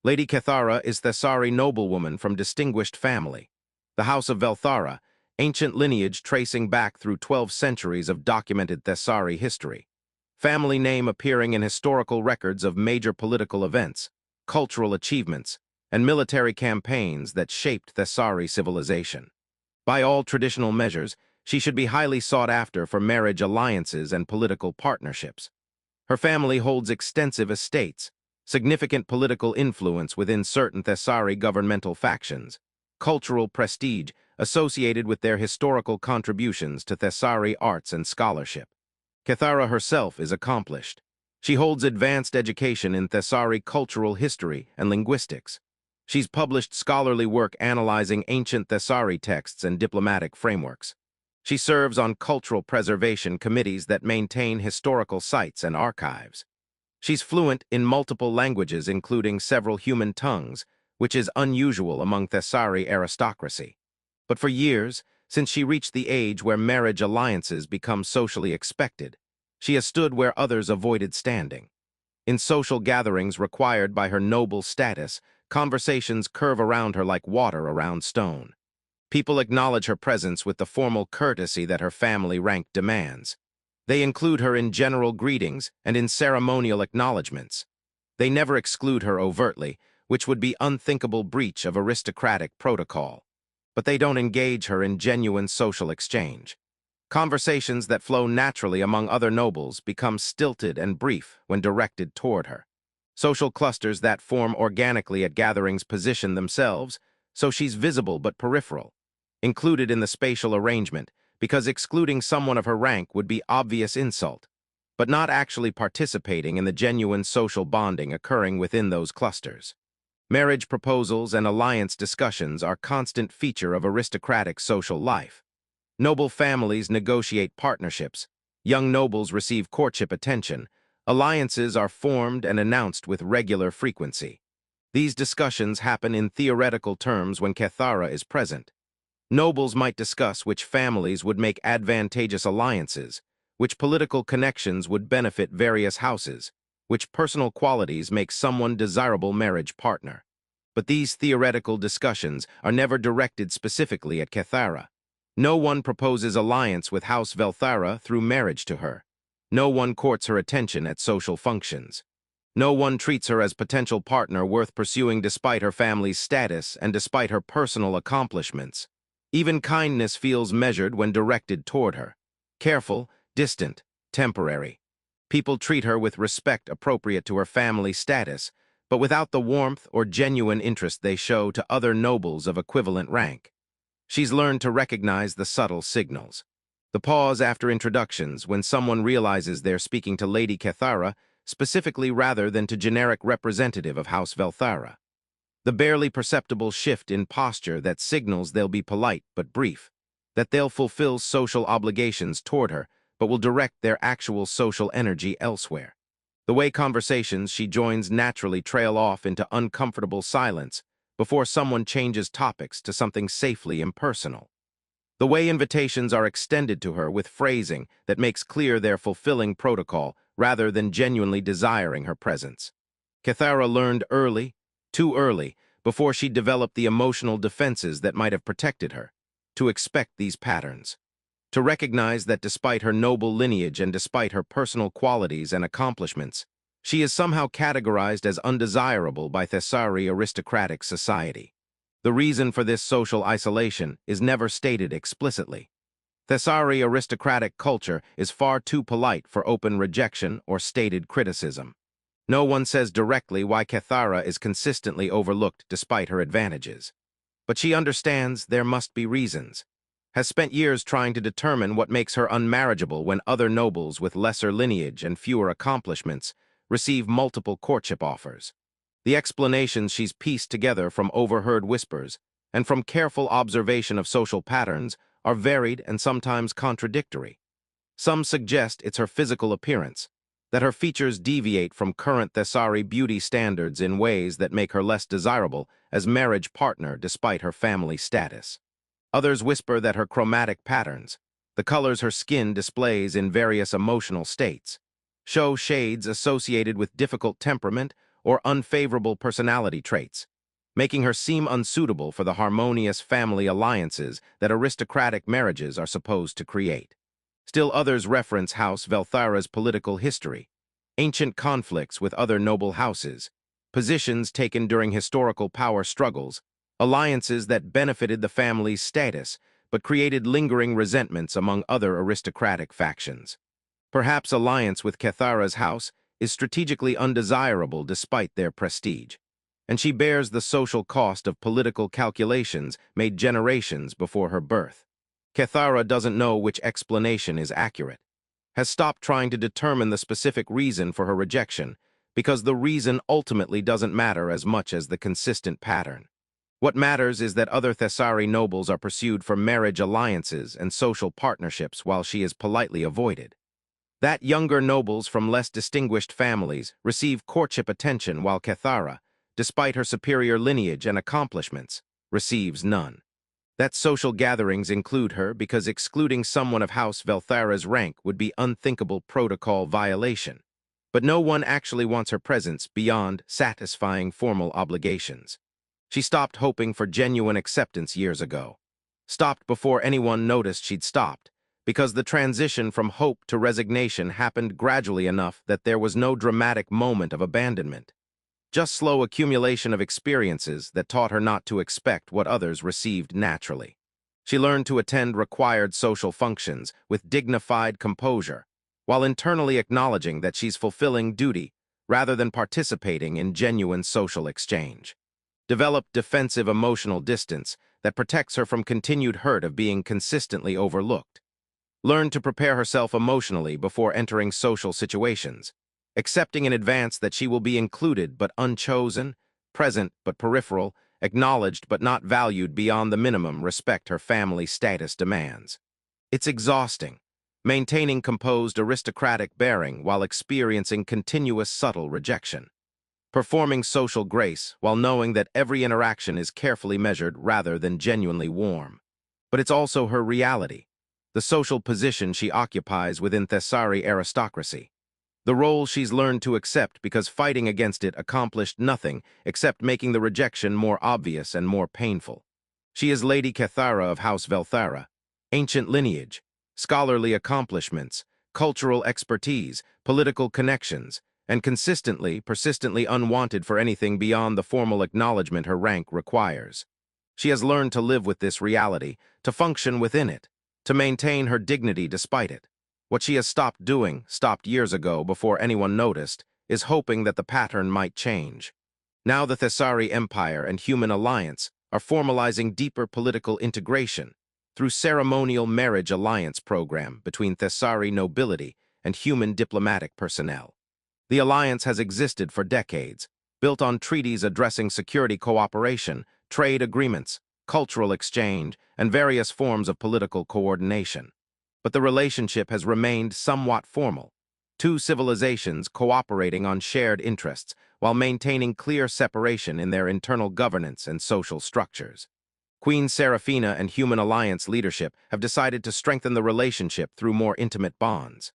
Lady Cathara is Thessari noblewoman from distinguished family. The House of Velthara, ancient lineage tracing back through 12 centuries of documented Thessari history. Family name appearing in historical records of major political events, cultural achievements, and military campaigns that shaped Thessari civilization. By all traditional measures, she should be highly sought after for marriage alliances and political partnerships. Her family holds extensive estates, significant political influence within certain Thessari governmental factions, cultural prestige associated with their historical contributions to Thessari arts and scholarship. Cathara herself is accomplished. She holds advanced education in Thessari cultural history and linguistics. She's published scholarly work analyzing ancient Thessari texts and diplomatic frameworks. She serves on cultural preservation committees that maintain historical sites and archives. She's fluent in multiple languages, including several human tongues, which is unusual among Thessari aristocracy. But for years, since she reached the age where marriage alliances become socially expected, she has stood where others avoided standing. In social gatherings required by her noble status, conversations curve around her like water around stone. People acknowledge her presence with the formal courtesy that her family rank demands. They include her in general greetings and in ceremonial acknowledgments. They never exclude her overtly, which would be unthinkable breach of aristocratic protocol. But they don't engage her in genuine social exchange. Conversations that flow naturally among other nobles become stilted and brief when directed toward her. Social clusters that form organically at gatherings position themselves, so she's visible but peripheral, included in the spatial arrangement, because excluding someone of her rank would be obvious insult, but not actually participating in the genuine social bonding occurring within those clusters. Marriage proposals and alliance discussions are constant feature of aristocratic social life. Noble families negotiate partnerships, young nobles receive courtship attention, alliances are formed and announced with regular frequency. These discussions happen in theoretical terms when Cathara is present. Nobles might discuss which families would make advantageous alliances, which political connections would benefit various houses, which personal qualities make someone desirable marriage partner. But these theoretical discussions are never directed specifically at Cathara. No one proposes alliance with House Velthara through marriage to her. No one courts her attention at social functions. No one treats her as potential partner worth pursuing despite her family's status and despite her personal accomplishments. Even kindness feels measured when directed toward her. Careful, distant, temporary. People treat her with respect appropriate to her family status, but without the warmth or genuine interest they show to other nobles of equivalent rank. She's learned to recognize the subtle signals. The pause after introductions when someone realizes they're speaking to Lady Cathara specifically rather than to generic representative of House Velthara. The barely perceptible shift in posture that signals they'll be polite but brief, that they'll fulfill social obligations toward her but will direct their actual social energy elsewhere. The way conversations she joins naturally trail off into uncomfortable silence before someone changes topics to something safely impersonal. The way invitations are extended to her with phrasing that makes clear they're fulfilling protocol rather than genuinely desiring her presence. Cathara learned early, too early, before she developed the emotional defenses that might have protected her, to expect these patterns. To recognize that despite her noble lineage and despite her personal qualities and accomplishments, she is somehow categorized as undesirable by Thessari aristocratic society. The reason for this social isolation is never stated explicitly. Thessari aristocratic culture is far too polite for open rejection or stated criticism. No one says directly why Cathara is consistently overlooked despite her advantages. But she understands there must be reasons, has spent years trying to determine what makes her unmarriageable when other nobles with lesser lineage and fewer accomplishments receive multiple courtship offers. The explanations she's pieced together from overheard whispers and from careful observation of social patterns are varied and sometimes contradictory. Some suggest it's her physical appearance, that her features deviate from current Thessari beauty standards in ways that make her less desirable as marriage partner despite her family status. Others whisper that her chromatic patterns, the colors her skin displays in various emotional states, show shades associated with difficult temperament or unfavorable personality traits, making her seem unsuitable for the harmonious family alliances that aristocratic marriages are supposed to create. Still others reference House Velthara's political history, ancient conflicts with other noble houses, positions taken during historical power struggles, alliances that benefited the family's status but created lingering resentments among other aristocratic factions. Perhaps alliance with Kethara's house is strategically undesirable despite their prestige, and she bears the social cost of political calculations made generations before her birth. Kethara doesn't know which explanation is accurate, has stopped trying to determine the specific reason for her rejection, because the reason ultimately doesn't matter as much as the consistent pattern. What matters is that other Thessari nobles are pursued for marriage alliances and social partnerships while she is politely avoided. That younger nobles from less distinguished families receive courtship attention while Kethara, despite her superior lineage and accomplishments, receives none. That social gatherings include her because excluding someone of House Velthara's rank would be unthinkable protocol violation. But no one actually wants her presence beyond satisfying formal obligations. She stopped hoping for genuine acceptance years ago. Stopped before anyone noticed she'd stopped, because the transition from hope to resignation happened gradually enough that there was no dramatic moment of abandonment. Just slow accumulation of experiences that taught her not to expect what others received naturally. She learned to attend required social functions with dignified composure, while internally acknowledging that she's fulfilling duty rather than participating in genuine social exchange. Developed defensive emotional distance that protects her from continued hurt of being consistently overlooked. Learned to prepare herself emotionally before entering social situations, accepting in advance that she will be included but unchosen, present but peripheral, acknowledged but not valued beyond the minimum respect her family status demands. It's exhausting, maintaining composed aristocratic bearing while experiencing continuous subtle rejection. Performing social grace while knowing that every interaction is carefully measured rather than genuinely warm. But it's also her reality, the social position she occupies within Thessari aristocracy. The role she's learned to accept because fighting against it accomplished nothing except making the rejection more obvious and more painful. She is Lady Kethara of House Velthara, ancient lineage, scholarly accomplishments, cultural expertise, political connections, and persistently unwanted for anything beyond the formal acknowledgement her rank requires. She has learned to live with this reality, to function within it, to maintain her dignity despite it. What she has stopped years ago before anyone noticed, is hoping that the pattern might change. Now the Thessari Empire and human alliance are formalizing deeper political integration through ceremonial marriage alliance program between Thessari nobility and human diplomatic personnel. The alliance has existed for decades, built on treaties addressing security cooperation, trade agreements, cultural exchange, and various forms of political coordination. But the relationship has remained somewhat formal, two civilizations cooperating on shared interests while maintaining clear separation in their internal governance and social structures. Queen Seraphina and Human Alliance leadership have decided to strengthen the relationship through more intimate bonds.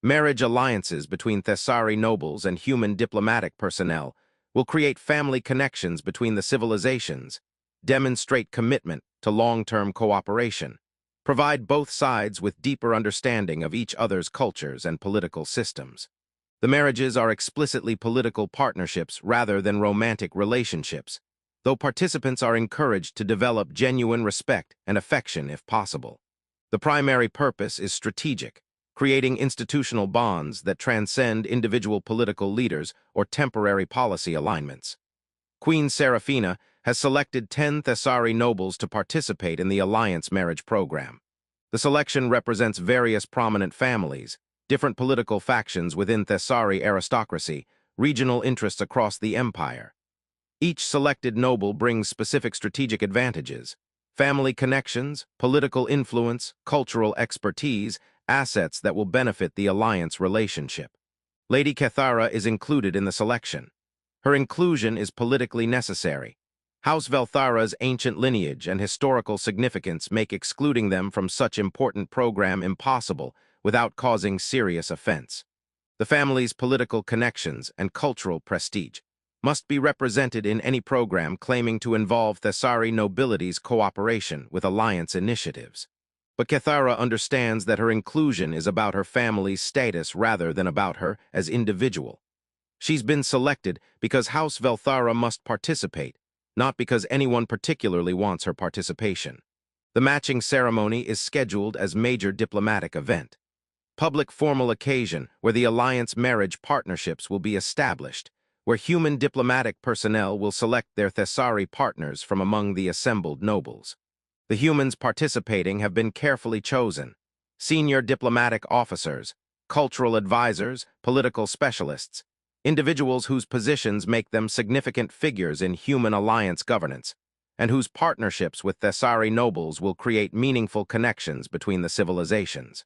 Marriage alliances between Thessari nobles and human diplomatic personnel will create family connections between the civilizations, demonstrate commitment to long-term cooperation, provide both sides with deeper understanding of each other's cultures and political systems. The marriages are explicitly political partnerships rather than romantic relationships, though participants are encouraged to develop genuine respect and affection if possible. The primary purpose is strategic, creating institutional bonds that transcend individual political leaders or temporary policy alignments. Queen Seraphina has selected 10 Thessari nobles to participate in the alliance marriage program. The selection represents various prominent families, different political factions within Thessari aristocracy, regional interests across the empire. Each selected noble brings specific strategic advantages: family connections, political influence, cultural expertise, assets that will benefit the alliance relationship. Lady Kethara is included in the selection. Her inclusion is politically necessary. House Velthara's ancient lineage and historical significance make excluding them from such important program impossible without causing serious offense. The family's political connections and cultural prestige must be represented in any program claiming to involve Thessari nobility's cooperation with alliance initiatives. But Kethara understands that her inclusion is about her family's status rather than about her as individual. She's been selected because House Velthara must participate, not because anyone particularly wants her participation. The matching ceremony is scheduled as major diplomatic event. Public formal occasion where the alliance marriage partnerships will be established, where human diplomatic personnel will select their Thessari partners from among the assembled nobles. The humans participating have been carefully chosen: senior diplomatic officers, cultural advisors, political specialists, individuals whose positions make them significant figures in human alliance governance, and whose partnerships with Thessari nobles will create meaningful connections between the civilizations.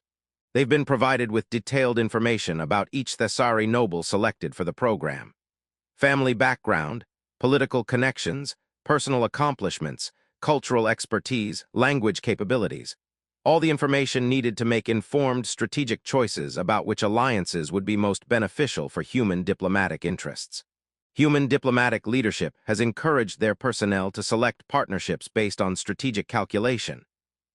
They've been provided with detailed information about each Thessari noble selected for the program: family background, political connections, personal accomplishments, cultural expertise, language capabilities. All the information needed to make informed strategic choices about which alliances would be most beneficial for human diplomatic interests. Human diplomatic leadership has encouraged their personnel to select partnerships based on strategic calculation: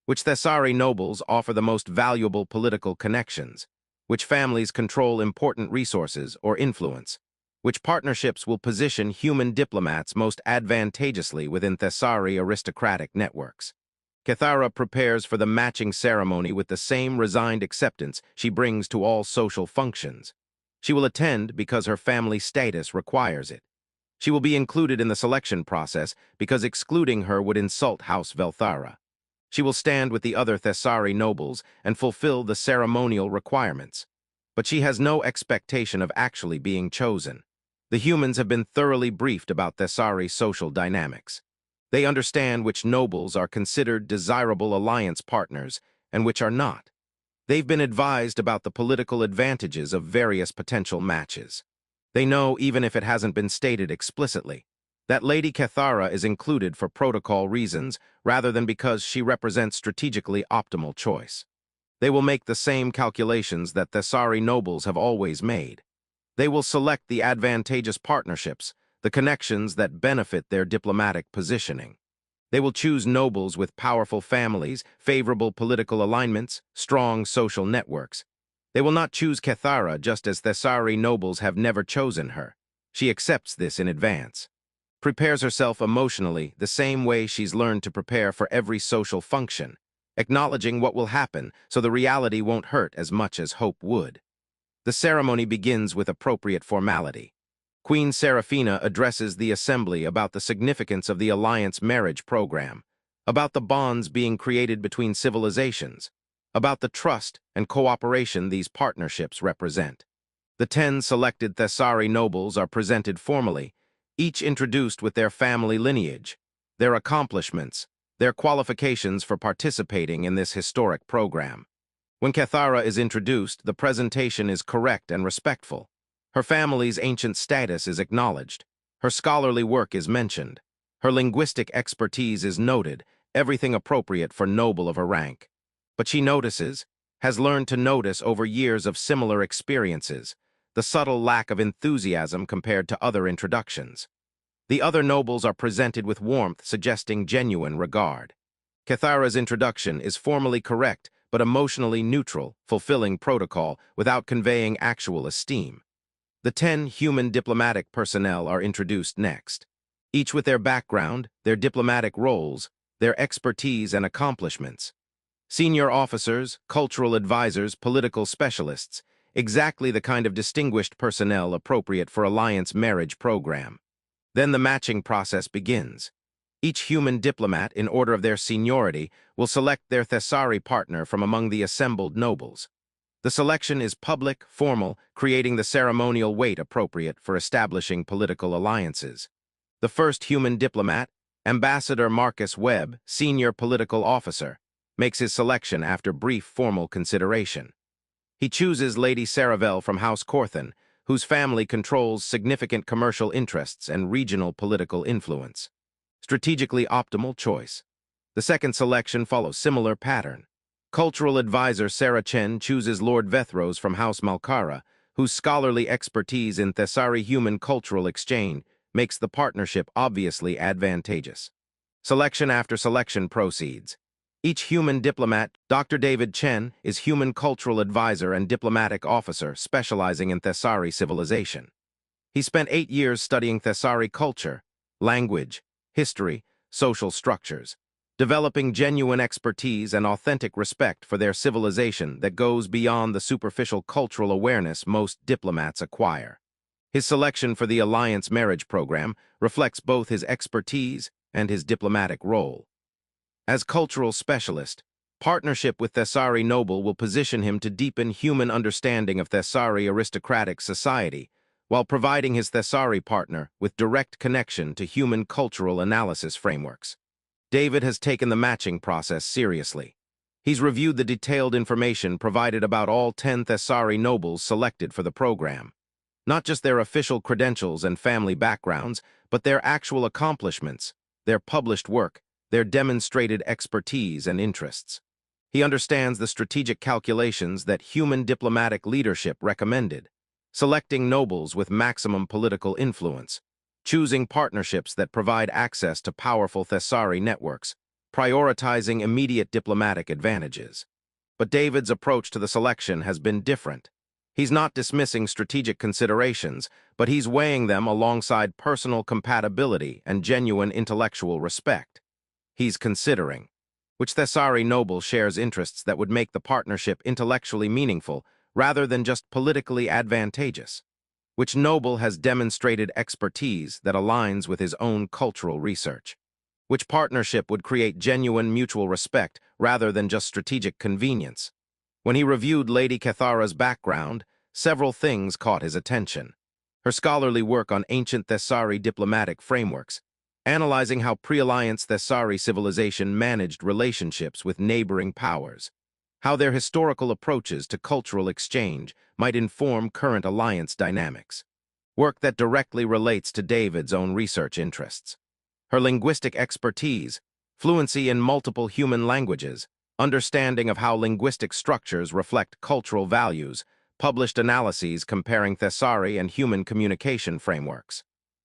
which Thessari nobles offer the most valuable political connections, which families control important resources or influence, which partnerships will position human diplomats most advantageously within Thessari aristocratic networks. Kethara prepares for the matching ceremony with the same resigned acceptance she brings to all social functions. She will attend because her family status requires it. She will be included in the selection process because excluding her would insult House Velthara. She will stand with the other Thessari nobles and fulfill the ceremonial requirements. But she has no expectation of actually being chosen. The humans have been thoroughly briefed about Thessari social dynamics. They understand which nobles are considered desirable alliance partners and which are not. They've been advised about the political advantages of various potential matches. They know, even if it hasn't been stated explicitly, that Lady Kethara is included for protocol reasons rather than because she represents strategically optimal choice. They will make the same calculations that Thessari nobles have always made. They will select the advantageous partnerships, the connections that benefit their diplomatic positioning. They will choose nobles with powerful families, favorable political alignments, strong social networks. They will not choose Kethara just as Thessari nobles have never chosen her. She accepts this in advance. Prepares herself emotionally the same way she's learned to prepare for every social function, acknowledging what will happen so the reality won't hurt as much as hope would. The ceremony begins with appropriate formality. Queen Seraphina addresses the assembly about the significance of the alliance marriage program, about the bonds being created between civilizations, about the trust and cooperation these partnerships represent. The 10 selected Thessari nobles are presented formally, each introduced with their family lineage, their accomplishments, their qualifications for participating in this historic program. When Kethara is introduced, the presentation is correct and respectful. Her family's ancient status is acknowledged. Her scholarly work is mentioned. Her linguistic expertise is noted, everything appropriate for noble of her rank. But she has learned to notice over years of similar experiences, the subtle lack of enthusiasm compared to other introductions. The other nobles are presented with warmth, suggesting genuine regard. Kethara's introduction is formally correct, but emotionally neutral, fulfilling protocol without conveying actual esteem. The 10 human diplomatic personnel are introduced next, each with their background, their diplomatic roles, their expertise and accomplishments. Senior officers, cultural advisors, political specialists, exactly the kind of distinguished personnel appropriate for alliance marriage program. Then the matching process begins. Each human diplomat, in order of their seniority, will select their Thessari partner from among the assembled nobles. The selection is public, formal, creating the ceremonial weight appropriate for establishing political alliances. The first human diplomat, Ambassador Marcus Webb, senior political officer, makes his selection after brief formal consideration. He chooses Lady Saravel from House Corthan, whose family controls significant commercial interests and regional political influence. Strategically optimal choice. The second selection follows similar pattern. Cultural advisor Sarah Chen chooses Lord Vethros from House Malkara, whose scholarly expertise in Thessari human cultural exchange makes the partnership obviously advantageous. Selection after selection proceeds. Each human diplomat, Dr. David Chen, is human cultural advisor and diplomatic officer specializing in Thessari civilization. He spent 8 years studying Thessari culture, language, history, social structures, developing genuine expertise and authentic respect for their civilization that goes beyond the superficial cultural awareness most diplomats acquire. His selection for the Alliance Marriage Program reflects both his expertise and his diplomatic role. As cultural specialist, partnership with Thessari noble will position him to deepen human understanding of Thessari aristocratic society, while providing his Thessari partner with direct connection to human cultural analysis frameworks. David has taken the matching process seriously. He's reviewed the detailed information provided about all 10 Thessari nobles selected for the program. Not just their official credentials and family backgrounds, but their actual accomplishments, their published work, their demonstrated expertise and interests. He understands the strategic calculations that human diplomatic leadership recommended, selecting nobles with maximum political influence, choosing partnerships that provide access to powerful Thessari networks, prioritizing immediate diplomatic advantages. But David's approach to the selection has been different. He's not dismissing strategic considerations, but he's weighing them alongside personal compatibility and genuine intellectual respect. He's considering which Thessari noble shares interests that would make the partnership intellectually meaningful rather than just politically advantageous, which noble has demonstrated expertise that aligns with his own cultural research, which partnership would create genuine mutual respect rather than just strategic convenience. When he reviewed Lady Cathara's background, several things caught his attention. Her scholarly work on ancient Thessari diplomatic frameworks, analyzing how pre-alliance Thessari civilization managed relationships with neighboring powers, how their historical approaches to cultural exchange might inform current alliance dynamics. Work that directly relates to David's own research interests. Her linguistic expertise, fluency in multiple human languages, understanding of how linguistic structures reflect cultural values, published analyses comparing Thessari and human communication frameworks.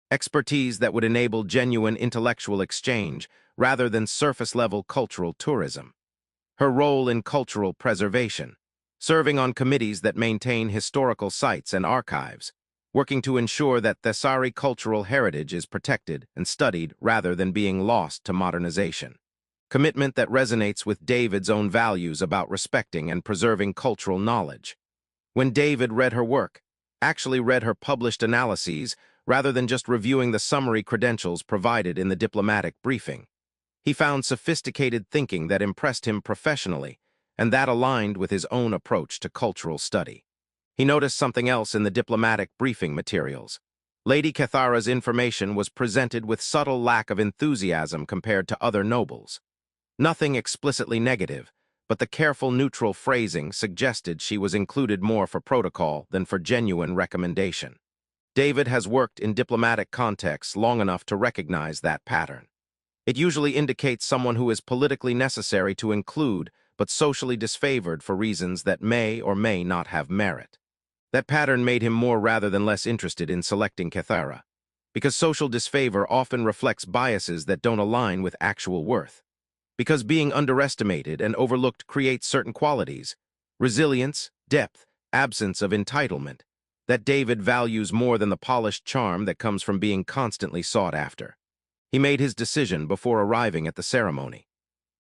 Expertise that would enable genuine intellectual exchange rather than surface-level cultural tourism. Her role in cultural preservation, serving on committees that maintain historical sites and archives, working to ensure that Thessari cultural heritage is protected and studied rather than being lost to modernization. Commitment that resonates with David's own values about respecting and preserving cultural knowledge. When David read her work, actually read her published analyses rather than just reviewing the summary credentials provided in the diplomatic briefing, he found sophisticated thinking that impressed him professionally and that aligned with his own approach to cultural study. He noticed something else in the diplomatic briefing materials. Lady Cathara's information was presented with subtle lack of enthusiasm compared to other nobles. Nothing explicitly negative, but the careful neutral phrasing suggested she was included more for protocol than for genuine recommendation. David has worked in diplomatic contexts long enough to recognize that pattern. It usually indicates someone who is politically necessary to include, but socially disfavored for reasons that may or may not have merit. That pattern made him more rather than less interested in selecting Cathara, because social disfavor often reflects biases that don't align with actual worth. Because being underestimated and overlooked creates certain qualities, resilience, depth, absence of entitlement, that David values more than the polished charm that comes from being constantly sought after. He made his decision before arriving at the ceremony.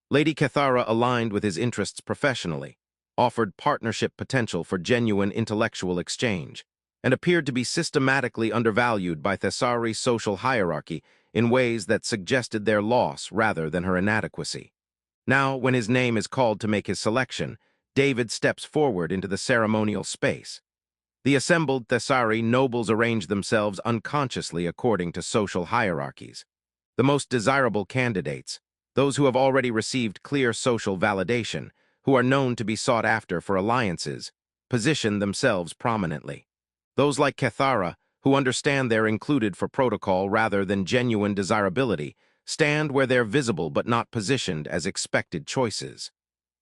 Lady Cathara aligned with his interests professionally, offered partnership potential for genuine intellectual exchange, and appeared to be systematically undervalued by Thessari's social hierarchy in ways that suggested their loss rather than her inadequacy. Now, when his name is called to make his selection, David steps forward into the ceremonial space. The assembled Thessari nobles arrange themselves unconsciously according to social hierarchies. The most desirable candidates, those who have already received clear social validation, who are known to be sought after for alliances, position themselves prominently. Those like Cathara, who understand they're included for protocol rather than genuine desirability, stand where they're visible but not positioned as expected choices.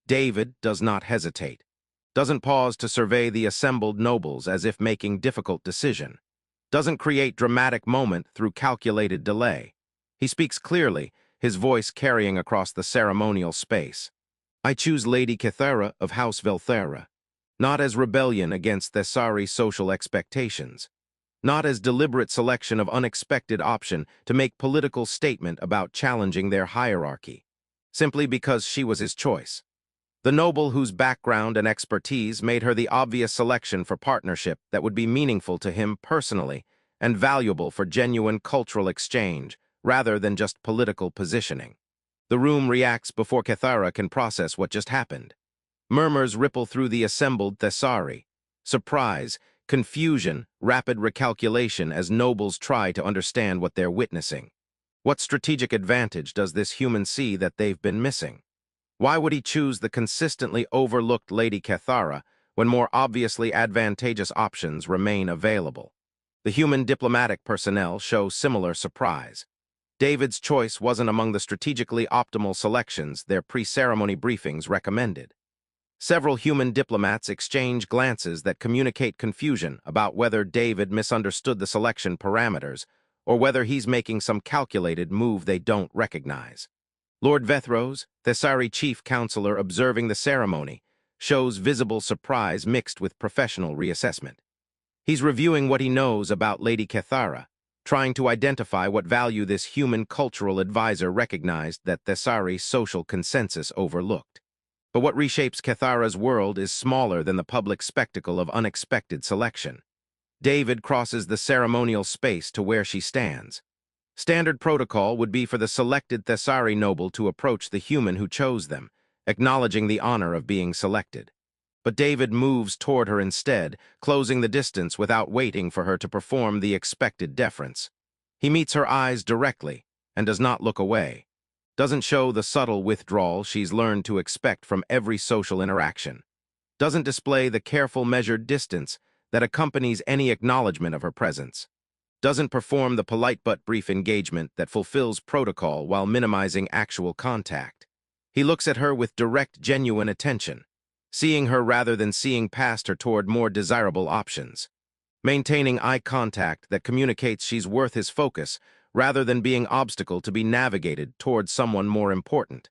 David does not hesitate, doesn't pause to survey the assembled nobles as if making difficult decision. doesn't create dramatic moment through calculated delay. He speaks clearly, his voice carrying across the ceremonial space. I choose Lady Kythera of House Velthera, not as rebellion against Thessari's social expectations, not as deliberate selection of unexpected option to make political statement about challenging their hierarchy, simply because she was his choice. The noble whose background and expertise made her the obvious selection for partnership that would be meaningful to him personally and valuable for genuine cultural exchange rather than just political positioning. The room reacts before Kythera can process what just happened. Murmurs ripple through the assembled Thessari. Surprise, confusion, rapid recalculation as nobles try to understand what they're witnessing. What strategic advantage does this human see that they've been missing? Why would he choose the consistently overlooked Lady Kythera when more obviously advantageous options remain available? The human diplomatic personnel show similar surprise. David's choice wasn't among the strategically optimal selections their pre-ceremony briefings recommended. Several human diplomats exchange glances that communicate confusion about whether David misunderstood the selection parameters or whether he's making some calculated move they don't recognize. Lord Vethros, Thessari chief counselor observing the ceremony, shows visible surprise mixed with professional reassessment. He's reviewing what he knows about Lady Kythera, trying to identify what value this human cultural advisor recognized that Thessari's social consensus overlooked. But what reshapes Kythera's world is smaller than the public spectacle of unexpected selection. David crosses the ceremonial space to where she stands. Standard protocol would be for the selected Thessari noble to approach the human who chose them, acknowledging the honor of being selected. But David moves toward her instead, closing the distance without waiting for her to perform the expected deference. He meets her eyes directly and does not look away. Doesn't show the subtle withdrawal she's learned to expect from every social interaction. Doesn't display the careful measured distance that accompanies any acknowledgement of her presence. Doesn't perform the polite but brief engagement that fulfills protocol while minimizing actual contact. He looks at her with direct, genuine attention, seeing her rather than seeing past her toward more desirable options. Maintaining eye contact that communicates she's worth his focus rather than being obstacle to be navigated towards someone more important.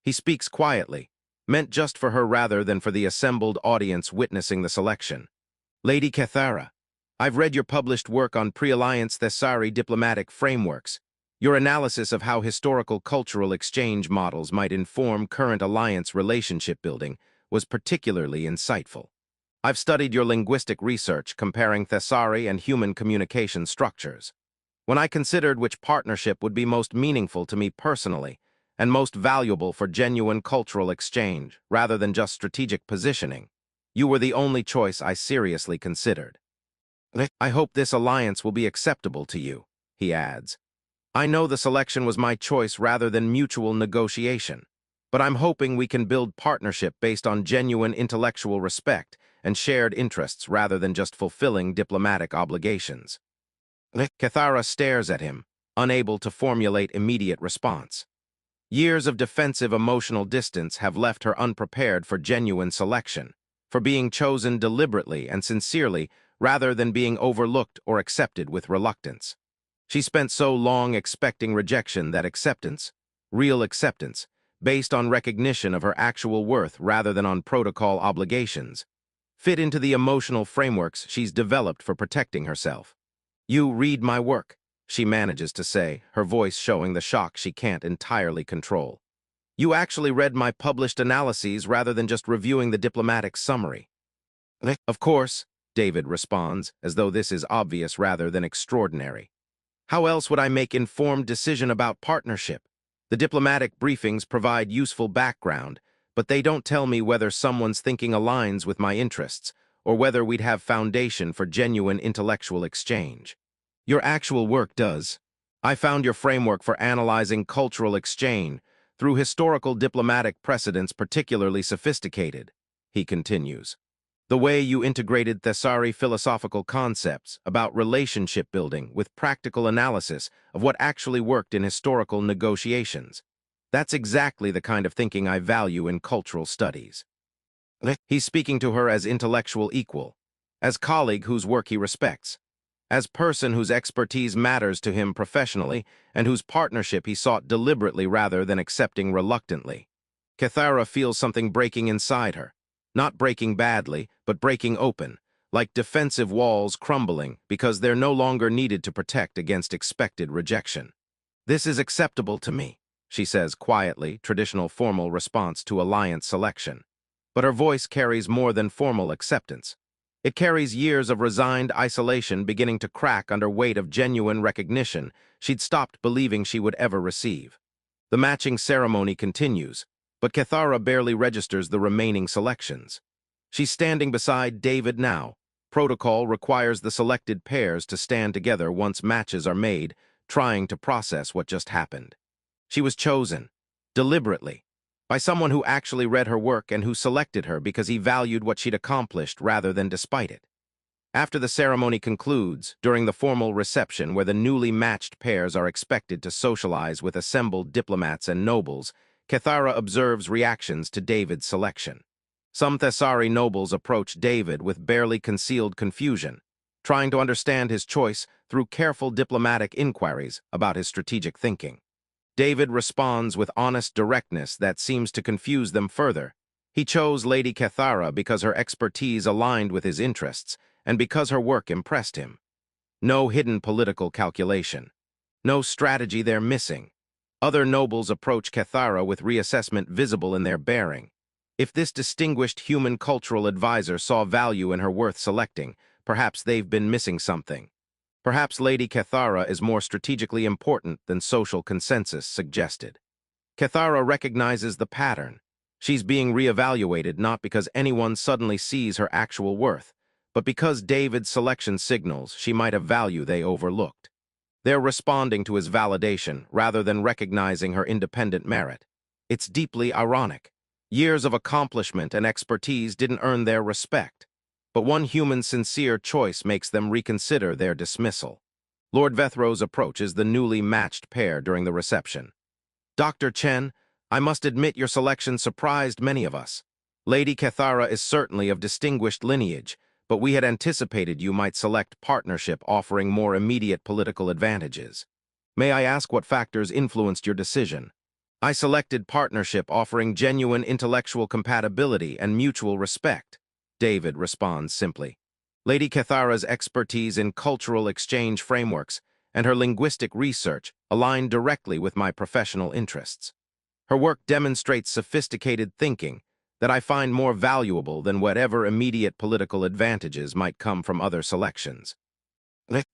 He speaks quietly, meant just for her rather than for the assembled audience witnessing the selection. Lady Kythera, I've read your published work on pre-alliance Thessari diplomatic frameworks. Your analysis of how historical cultural exchange models might inform current alliance relationship building was particularly insightful. I've studied your linguistic research comparing Thessari and human communication structures. When I considered which partnership would be most meaningful to me personally and most valuable for genuine cultural exchange rather than just strategic positioning, you were the only choice I seriously considered. I hope this alliance will be acceptable to you, he adds. I know the selection was my choice rather than mutual negotiation, but I'm hoping we can build partnership based on genuine intellectual respect and shared interests rather than just fulfilling diplomatic obligations. Kythera stares at him, unable to formulate immediate response. Years of defensive emotional distance have left her unprepared for genuine selection, for being chosen deliberately and sincerely rather than being overlooked or accepted with reluctance. She spent so long expecting rejection that acceptance, real acceptance, based on recognition of her actual worth rather than on protocol obligations, fit into the emotional frameworks she's developed for protecting herself. You read my work, she manages to say, her voice showing the shock she can't entirely control. You actually read my published analyses rather than just reviewing the diplomatic summary. Of course, David responds, as though this is obvious rather than extraordinary. How else would I make informed decision about partnership? The diplomatic briefings provide useful background, but they don't tell me whether someone's thinking aligns with my interests or whether we'd have foundation for genuine intellectual exchange. Your actual work does. I found your framework for analyzing cultural exchange through historical diplomatic precedents particularly sophisticated, he continues. The way you integrated Thessari philosophical concepts about relationship building with practical analysis of what actually worked in historical negotiations. That's exactly the kind of thinking I value in cultural studies. He's speaking to her as intellectual equal, as colleague whose work he respects. as person whose expertise matters to him professionally and whose partnership he sought deliberately rather than accepting reluctantly. Cathara feels something breaking inside her, not breaking badly, but breaking open, like defensive walls crumbling because they're no longer needed to protect against expected rejection. "This is acceptable to me," she says quietly, traditional formal response to alliance selection. But her voice carries more than formal acceptance. It carries years of resigned isolation beginning to crack under weight of genuine recognition she'd stopped believing she would ever receive. The matching ceremony continues, but Cathara barely registers the remaining selections. She's standing beside David now. Protocol requires the selected pairs to stand together once matches are made, trying to process what just happened. She was chosen, deliberately, by someone who actually read her work and who selected her because he valued what she'd accomplished rather than despite it. After the ceremony concludes, during the formal reception where the newly matched pairs are expected to socialize with assembled diplomats and nobles, Cathara observes reactions to David's selection. Some Thessari nobles approach David with barely concealed confusion, trying to understand his choice through careful diplomatic inquiries about his strategic thinking. David responds with honest directness that seems to confuse them further. He chose Lady Cathara because her expertise aligned with his interests and because her work impressed him. No hidden political calculation. No strategy they're missing. Other nobles approach Cathara with reassessment visible in their bearing. If this distinguished human cultural advisor saw value in her worth selecting, perhaps they've been missing something. Perhaps Lady Cathara is more strategically important than social consensus suggested. Cathara recognizes the pattern. She's being reevaluated not because anyone suddenly sees her actual worth, but because David's selection signals she might have value they overlooked. They're responding to his validation rather than recognizing her independent merit. It's deeply ironic. Years of accomplishment and expertise didn't earn their respect, but one human's sincere choice makes them reconsider their dismissal. Lord Vethro's approaches the newly matched pair during the reception. "Dr. Chen, I must admit your selection surprised many of us. Lady Cathara is certainly of distinguished lineage, but we had anticipated you might select partnership offering more immediate political advantages. May I ask what factors influenced your decision?" "I selected partnership offering genuine intellectual compatibility and mutual respect," David responds simply. Lady Cathara's expertise in cultural exchange frameworks and her linguistic research align directly with my professional interests. Her work demonstrates sophisticated thinking that I find more valuable than whatever immediate political advantages might come from other selections.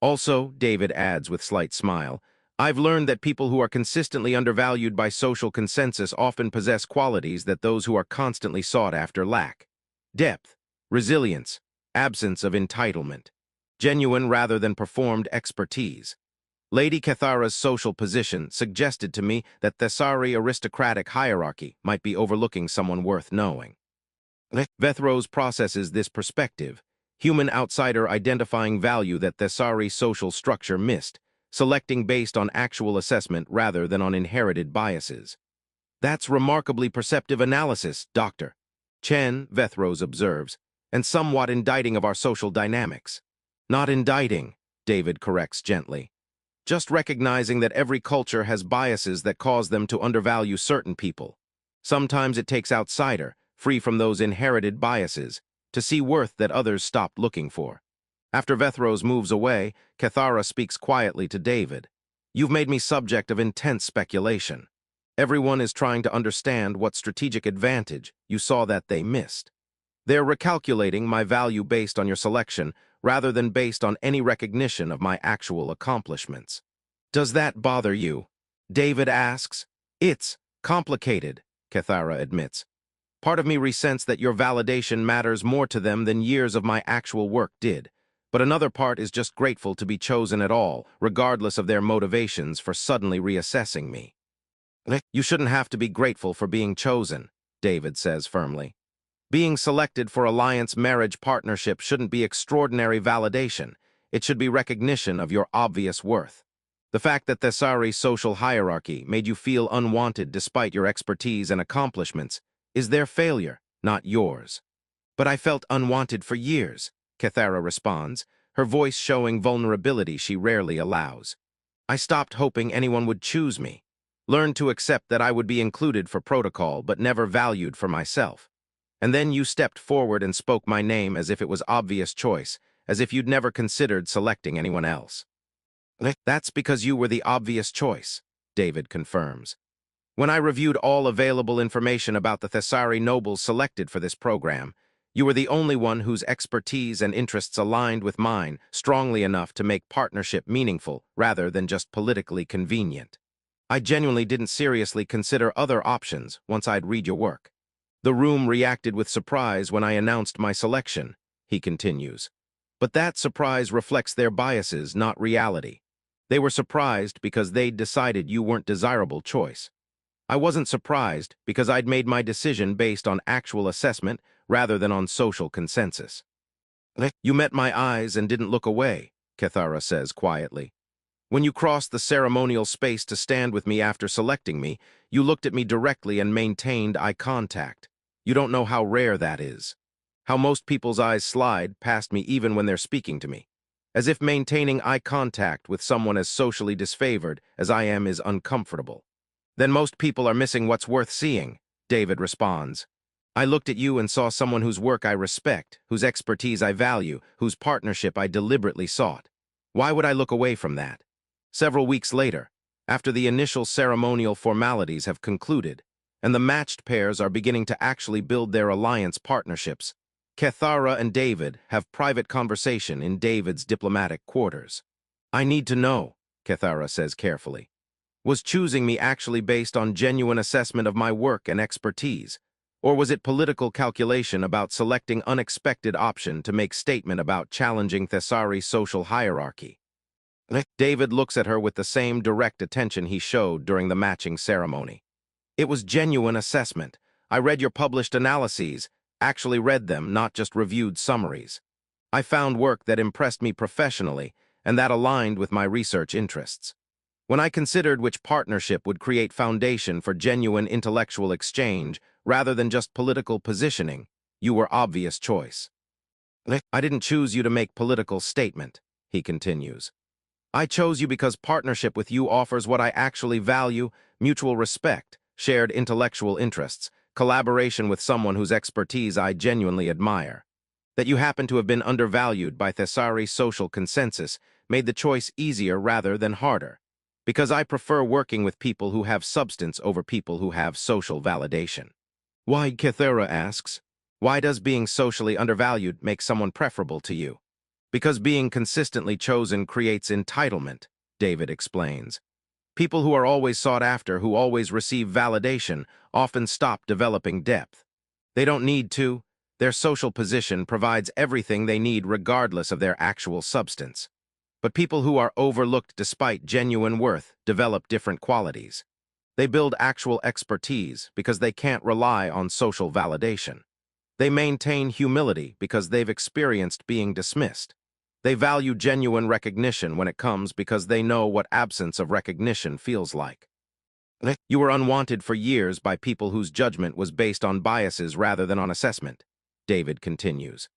Also, David adds with slight smile, I've learned that people who are consistently undervalued by social consensus often possess qualities that those who are constantly sought after lack. Depth, resilience, absence of entitlement, genuine rather than performed expertise. Lady Cathara's social position suggested to me that Thessari aristocratic hierarchy might be overlooking someone worth knowing. Vethros processes this perspective, human outsider identifying value that Thessari social structure missed, selecting based on actual assessment rather than on inherited biases. "That's remarkably perceptive analysis, Doctor Chen," Vethros observes, "and somewhat indicting of our social dynamics." "Not indicting," David corrects gently. "Just recognizing that every culture has biases that cause them to undervalue certain people. Sometimes it takes outsider, free from those inherited biases, to see worth that others stopped looking for." After Vethros moves away, Cathara speaks quietly to David. "You've made me subject of intense speculation. Everyone is trying to understand what strategic advantage you saw that they missed. They're recalculating my value based on your selection rather than based on any recognition of my actual accomplishments." "Does that bother you?" David asks. "It's complicated," Cathara admits. "Part of me resents that your validation matters more to them than years of my actual work did. But another part is just grateful to be chosen at all, regardless of their motivations for suddenly reassessing me." "You shouldn't have to be grateful for being chosen," David says firmly. "Being selected for alliance marriage partnership shouldn't be extraordinary validation. It should be recognition of your obvious worth. The fact that Thessari's social hierarchy made you feel unwanted despite your expertise and accomplishments is their failure, not yours." "But I felt unwanted for years," Cathara responds, her voice showing vulnerability she rarely allows. I stopped hoping anyone would choose me. Learned to accept that I would be included for protocol but never valued for myself. And then you stepped forward and spoke my name as if it was obvious choice, as if you'd never considered selecting anyone else. That's because you were the obvious choice, David confirms. When I reviewed all available information about the Thessari nobles selected for this program, you were the only one whose expertise and interests aligned with mine strongly enough to make partnership meaningful rather than just politically convenient. I genuinely didn't seriously consider other options once I'd read your work. The room reacted with surprise when I announced my selection, he continues. But that surprise reflects their biases, not reality. They were surprised because they'd decided you weren't desirable choice. I wasn't surprised because I'd made my decision based on actual assessment rather than on social consensus. You met my eyes and didn't look away, Cathara says quietly. When you crossed the ceremonial space to stand with me after selecting me, you looked at me directly and maintained eye contact. You don't know how rare that is. How most people's eyes slide past me even when they're speaking to me. As if maintaining eye contact with someone as socially disfavored as I am is uncomfortable. Then most people are missing what's worth seeing, David responds. I looked at you and saw someone whose work I respect, whose expertise I value, whose partnership I deliberately sought. Why would I look away from that? Several weeks later, after the initial ceremonial formalities have concluded, and the matched pairs are beginning to actually build their alliance partnerships, Cathara and David have private conversation in David's diplomatic quarters. I need to know, Cathara says carefully. Was choosing me actually based on genuine assessment of my work and expertise, or was it political calculation about selecting unexpected option to make statement about challenging Thessari social hierarchy? David looks at her with the same direct attention he showed during the matching ceremony. It was genuine assessment. I read your published analyses, actually read them, not just reviewed summaries. I found work that impressed me professionally and that aligned with my research interests. When I considered which partnership would create foundation for genuine intellectual exchange rather than just political positioning, you were obvious choice. I didn't choose you to make political statement, he continues. I chose you because partnership with you offers what I actually value: mutual respect, shared intellectual interests, collaboration with someone whose expertise I genuinely admire. That you happen to have been undervalued by Thessari social consensus made the choice easier rather than harder, because I prefer working with people who have substance over people who have social validation. Why, Cathara asks, why does being socially undervalued make someone preferable to you? Because being consistently chosen creates entitlement, David explains. People who are always sought after, who always receive validation, often stop developing depth. They don't need to. Their social position provides everything they need regardless of their actual substance. But people who are overlooked despite genuine worth develop different qualities. They build actual expertise because they can't rely on social validation. They maintain humility because they've experienced being dismissed. They value genuine recognition when it comes because they know what absence of recognition feels like. You were unwanted for years by people whose judgment was based on biases rather than on assessment, David continues.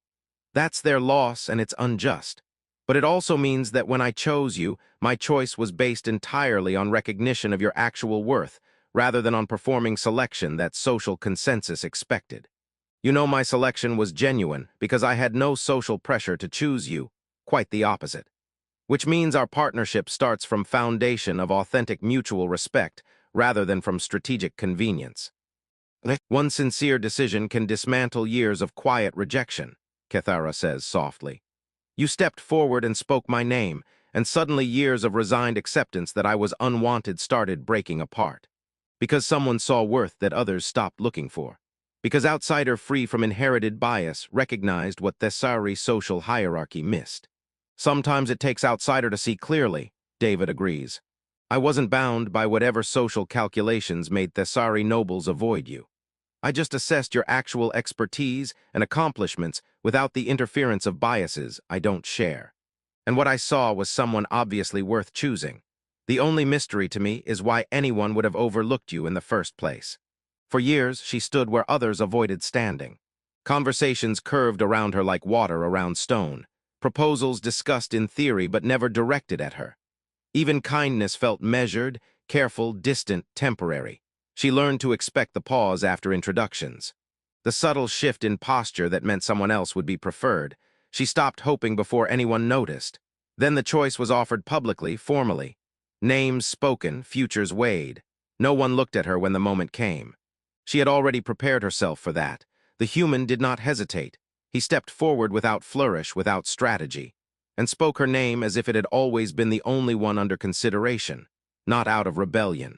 That's their loss and it's unjust. But it also means that when I chose you, my choice was based entirely on recognition of your actual worth, rather than on performing selection that social consensus expected. You know, my selection was genuine because I had no social pressure to choose you, quite the opposite. Which means our partnership starts from foundation of authentic mutual respect, rather than from strategic convenience. One sincere decision can dismantle years of quiet rejection, Cathara says softly. You stepped forward and spoke my name, and suddenly years of resigned acceptance that I was unwanted started breaking apart. Because someone saw worth that others stopped looking for. Because outsider free from inherited bias recognized what Thessari social hierarchy missed. Sometimes it takes outsider to see clearly, David agrees. I wasn't bound by whatever social calculations made Thessari nobles avoid you. I just assessed your actual expertise and accomplishments without the interference of biases I don't share. And what I saw was someone obviously worth choosing. The only mystery to me is why anyone would have overlooked you in the first place. For years, she stood where others avoided standing. Conversations curved around her like water around stone, proposals discussed in theory but never directed at her. Even kindness felt measured, careful, distant, temporary. She learned to expect the pause after introductions. The subtle shift in posture that meant someone else would be preferred. She stopped hoping before anyone noticed. Then the choice was offered publicly, formally. Names spoken, futures weighed. No one looked at her when the moment came. She had already prepared herself for that. The human did not hesitate. He stepped forward without flourish, without strategy, and spoke her name as if it had always been the only one under consideration, not out of rebellion,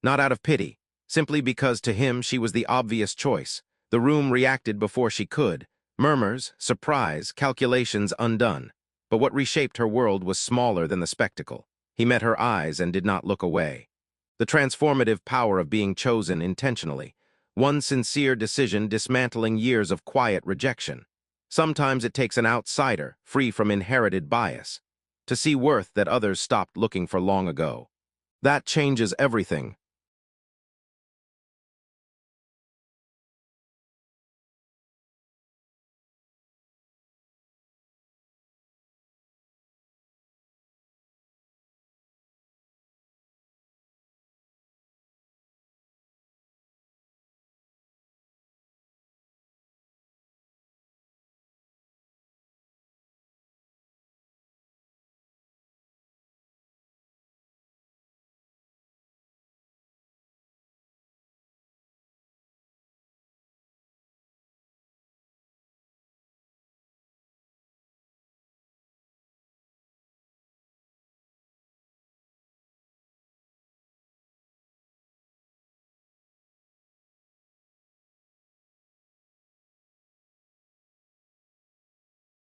not out of pity, simply because to him she was the obvious choice. The room reacted before she could. Murmurs, surprise, calculations undone. But what reshaped her world was smaller than the spectacle. He met her eyes and did not look away. The transformative power of being chosen intentionally. One sincere decision dismantling years of quiet rejection. Sometimes it takes an outsider, free from inherited bias, to see worth that others stopped looking for long ago. That changes everything.